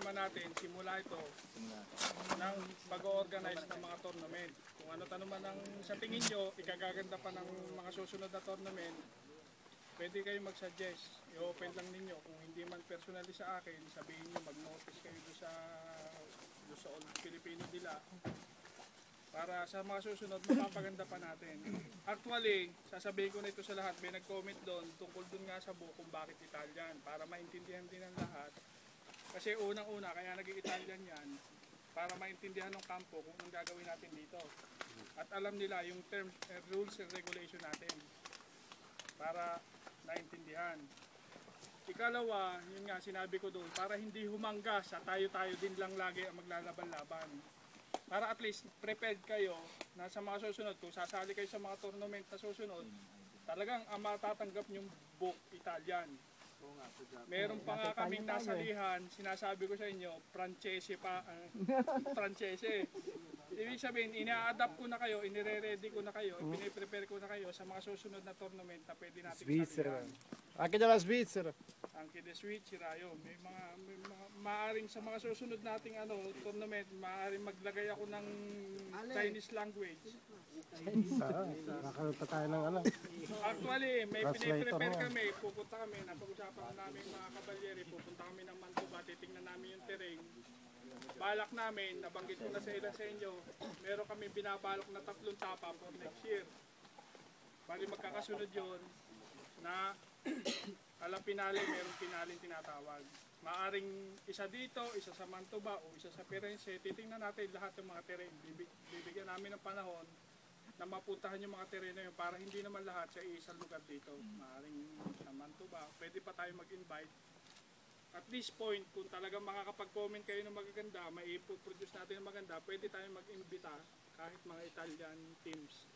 naman natin, simula ito ng pag-organize ng mga tournament. Kung ano man ang sa tingin nyo, ikagaganda pa ng mga susunod na tournament, pwede kayo mag-suggest. I-open lang ninyo. Kung hindi man personally sa akin, sabihin nyo, mag-notice kayo doon sa Old Filipino Dila. Para sa mga susunod, mapapaganda pa natin. Actually, sasabihin ko na ito sa lahat, may nag-comment doon tungkol doon nga sa book kung bakit Italian. Para maintindihan din ng lahat. Kasi unang-una, kaya naging Italian yan, para maintindihan ng kampo kung anong gagawin natin dito. At alam nila yung terms, rules and regulation natin. Para naintindihan. Ikalawa, yun nga sinabi ko doon, para hindi humangga sa tayo-tayo din lang lagi ang maglalaban-laban. Para at least prepared kayo na sa mga susunod, kung sasali kayo sa mga tournament na susunod, talagang ang matatanggap yung book Italian. Meron pa nga kaming nasalihan, sinasabi ko sa inyo, Francese pa, Francese. Ibig sabihin, ina-adapt ko na kayo, inire-ready ko na kayo, piniprepare ko na kayo sa mga susunod na tournament na pwede natin salihan. Anche dalla Svizzera. Anche the Svizzera, yun. May mga maaring sa mga susunod nating tournament, maaring maglagay ako ng Chinese language. Nakaroon pa tayo ng Actually, may piniprepare kami, pupunta kami, napag-usapan namin mga kabalyeri, pupunta kami ng Mantuba, titingnan namin yung terrain. Balak namin, nabanggit ko na sa ilan sa inyo, meron kami binabalok na 3 tapa for next year. Bali magkakasunod yun na alam pinali, merong pinaling tinatawag. Maaring isa dito, isa sa Mantuba o isa sa Firenze, titingnan natin lahat ng mga terrain. Bibigyan namin ng panahon na mapuntahan yung mga terreno yun para hindi naman lahat sa isang lugar dito. Maaring sa Mantuba, pwede pa tayo mag-invite. At this point, kung talagang makakapag-comment kayo ng magaganda, may ipoproduce natin ng maganda, pwede tayo mag-invita kahit mga Italian teams.